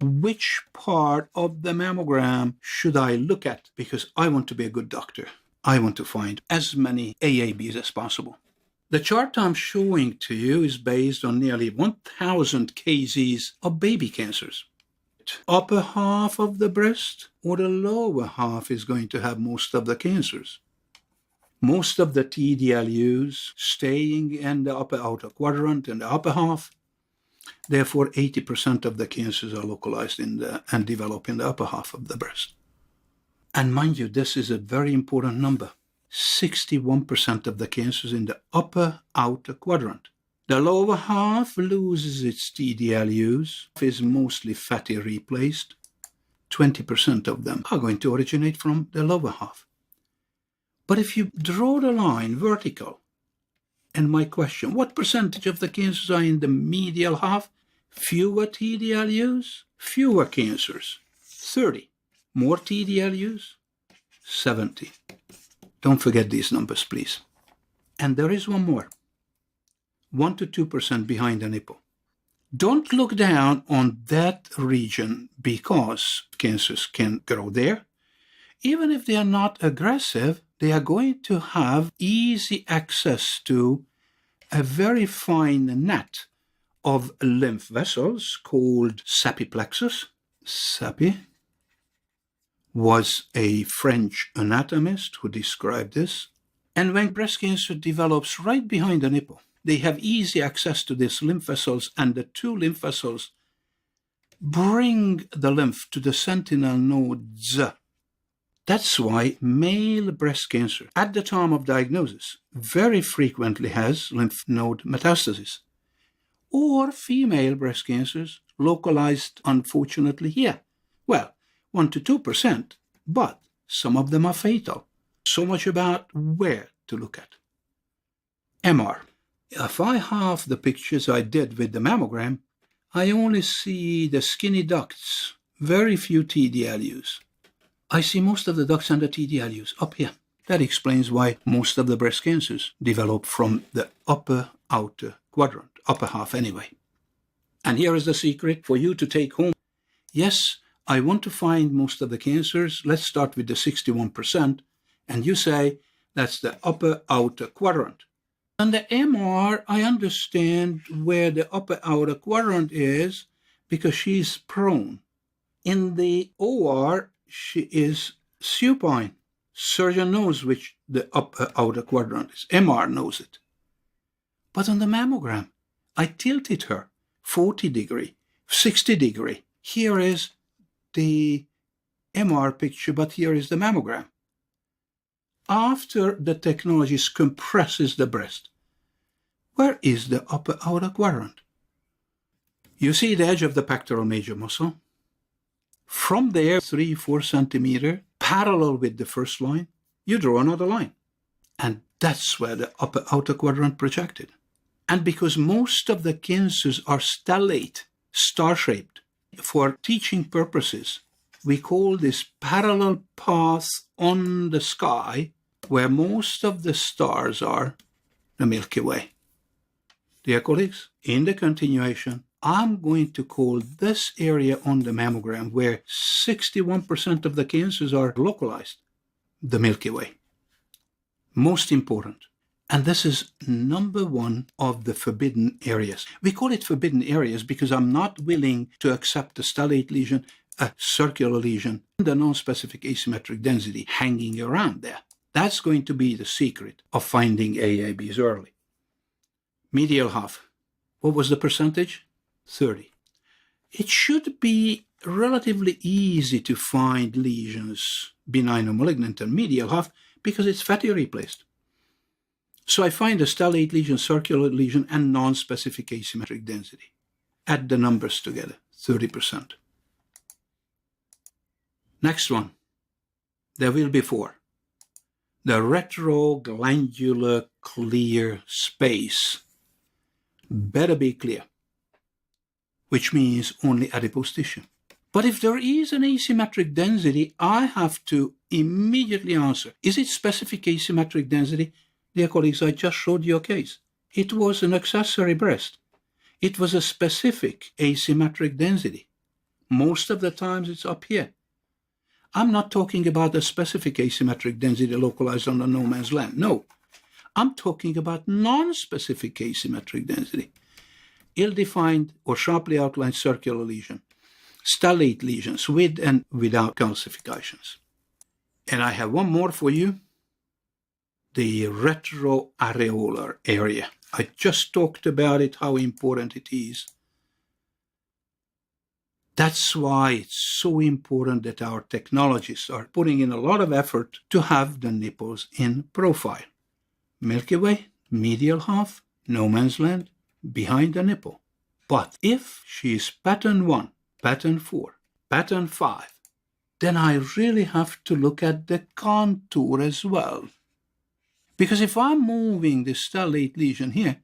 which part of the mammogram should I look at? Because I want to be a good doctor. I want to find as many AABs as possible. The chart I'm showing to you is based on nearly 1,000 cases of baby cancers. Upper half of the breast or the lower half is going to have most of the cancers. Most of the TDLUs staying in the upper outer quadrant in the upper half. Therefore, 80% of the cancers are localized and develop in the upper half of the breast. And mind you, this is a very important number. 61% of the cancers in the upper outer quadrant. The lower half loses its TDLUs, is mostly fatty replaced. 20% of them are going to originate from the lower half. But if you draw the line vertical, and my question, what percentage of the cancers are in the medial half? Fewer TDLUs, fewer cancers. 30. More TDLUs, 70. Don't forget these numbers, please. And there is one more. 1 to 2% behind the nipple. Don't look down on that region because cancers can grow there. Even if they are not aggressive, they are going to have easy access to a very fine net of lymph vessels called sapiplexus. Sapi was a French anatomist who described this. And when breast cancer develops right behind the nipple, they have easy access to these lymph vessels, and the two lymph vessels bring the lymph to the sentinel nodes. That's why male breast cancer at the time of diagnosis very frequently has lymph node metastasis. Or female breast cancers localized, unfortunately, here. Well, 1 to 2%, but some of them are fatal. So much about where to look at. MR. If I have the pictures I did with the mammogram, I only see the skinny ducts, very few TDLUs. I see most of the ducts and the TDLUs up here. That explains why most of the breast cancers develop from the upper outer quadrant, upper half anyway. And here is the secret for you to take home. Yes, I want to find most of the cancers. Let's start with the 61%. And you say that's the upper outer quadrant. And the MR, I understand where the upper outer quadrant is because she's prone. In the OR, she is supine. Surgeon knows which the upper outer quadrant is. MR knows it. But on the mammogram, I tilted her 40 degree, 60 degree. Here is the MR picture, but here is the mammogram. After the technology compresses the breast, where is the upper outer quadrant? You see the edge of the pectoral major muscle. From there, 3-4 centimeter, parallel with the first line, you draw another line. And that's where the upper outer quadrant projected. And because most of the cancers are stellate, star-shaped, for teaching purposes, we call this parallel path on the sky, where most of the stars are, the Milky Way. Dear colleagues, in the continuation, I'm going to call this area on the mammogram where 61% of the cancers are localized, the Milky Way. Most important. And this is number one of the forbidden areas. We call it forbidden areas because I'm not willing to accept a stellate lesion, a circular lesion, and a non-specific asymmetric density hanging around there. That's going to be the secret of finding AABs early. Medial half. What was the percentage? 30. It should be relatively easy to find lesions, benign or malignant, and medial half because it's fatty replaced. So I find a stellate lesion, circular lesion, and non-specific asymmetric density. Add the numbers together, 30%. Next one. There will be 4. The retroglandular clear space better be clear, which means only adipose tissue. But if there is an asymmetric density, I have to immediately answer, is it specific asymmetric density? Dear colleagues, I just showed you a case. It was an accessory breast. It was a specific asymmetric density. Most of the times it's up here. I'm not talking about a specific asymmetric density localized on the no man's land. No. I'm talking about non-specific asymmetric density. Ill-defined or sharply outlined circular lesion, stellate lesions with and without calcifications. And I have one more for you. The retroareolar area. I just talked about it, how important it is. That's why it's so important that our technologists are putting in a lot of effort to have the nipples in profile. Milky Way, medial half, no man's land, behind the nipple. But if she is pattern 1, pattern 4, pattern 5, then I really have to look at the contour as well. Because if I'm moving the stellate lesion here,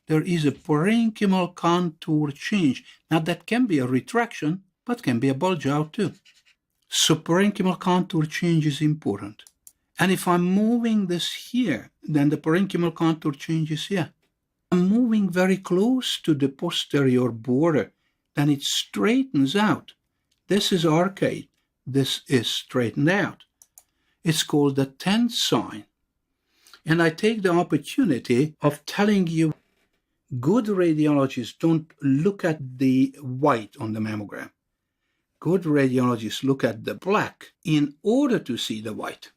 there is a parenchymal contour change. Now that can be a retraction, but can be a bulge out too. So parenchymal contour change is important. And if I'm moving this here, then the parenchymal contour change is here. I'm moving very close to the posterior border, then it straightens out. This is arcade. This is straightened out. It's called the 10th sign. And I take the opportunity of telling you, good radiologists don't look at the white on the mammogram. Good radiologists look at the black in order to see the white.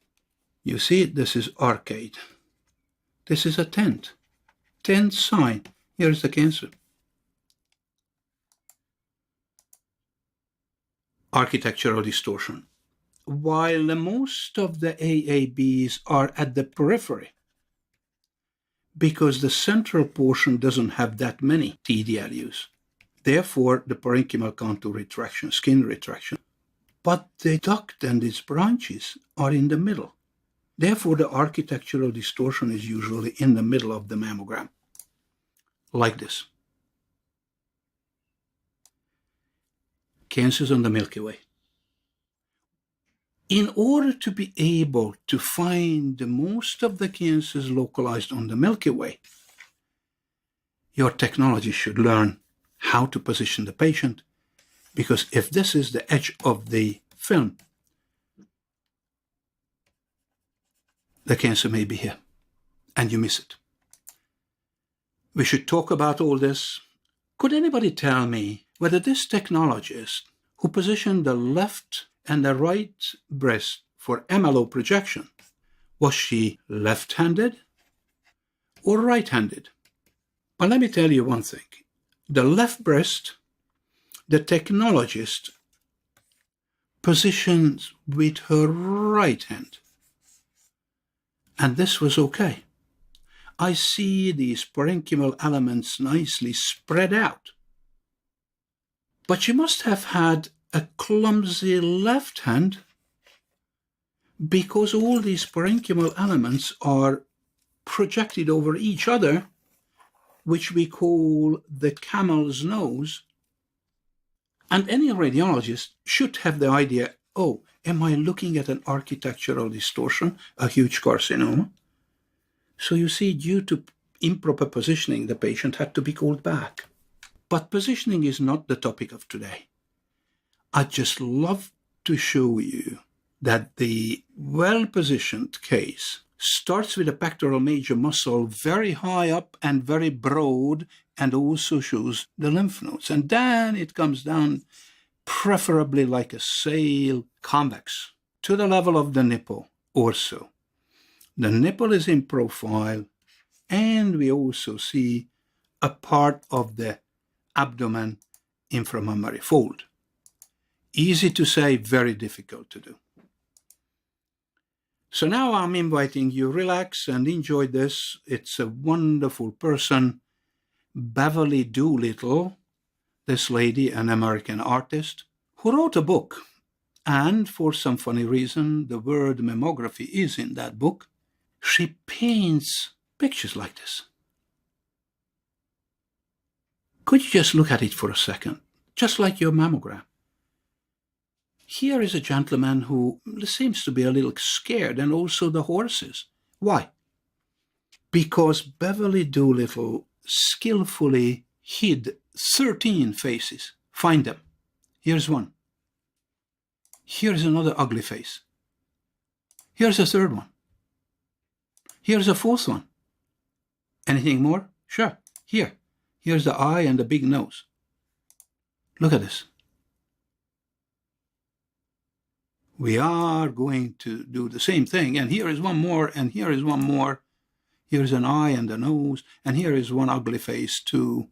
You see, this is arcade. This is a 10th. 10th sign. Here's the cancer. Architectural distortion. While most of the AABs are at the periphery, because the central portion doesn't have that many TDLUs. Therefore, the parenchymal contour retraction, skin retraction. But the duct and its branches are in the middle. Therefore, the architectural distortion is usually in the middle of the mammogram, like this. Cancers on the Milky Way. In order to be able to find most of the cancers localized on the Milky Way, your technology should learn how to position the patient, because if this is the edge of the film, the cancer may be here, and you miss it. We should talk about all this. Could anybody tell me whether this technologist who positioned the left and the right breast for MLO projection, was she left-handed or right-handed? But let me tell you one thing. The left breast, the technologist positions with her right hand. And this was okay. I see these parenchymal elements nicely spread out. But she must have had a clumsy left hand, because all these parenchymal elements are projected over each other, which we call the camel's nose. And any radiologist should have the idea, oh, am I looking at an architectural distortion, a huge carcinoma? So you see, due to improper positioning, the patient had to be called back. But positioning is not the topic of today. I just love to show you that the well-positioned case starts with a pectoral major muscle very high up and very broad, and also shows the lymph nodes. And then it comes down, preferably like a sail, convex, to the level of the nipple or so. The nipple is in profile, and we also see a part of the abdomen inframammary fold. Easy to say, very difficult to do. So now I'm inviting you, relax and enjoy this. It's a wonderful person, Beverly Doolittle, this lady, an American artist, who wrote a book. And for some funny reason, the word mammography is in that book. She paints pictures like this. Could you just look at it for a second? Just like your mammogram. Here is a gentleman who seems to be a little scared, and also the horses. Why? Because Beverly Doolittle skillfully hid 13 faces. Find them. Here's one. Here's another ugly face. Here's a third one. Here's a fourth one. Anything more? Sure. Here's the eye and the big nose. Look at this. We are going to do the same thing. And here is one more, and here is one more. Here's an eye and a nose, and here is one ugly face too.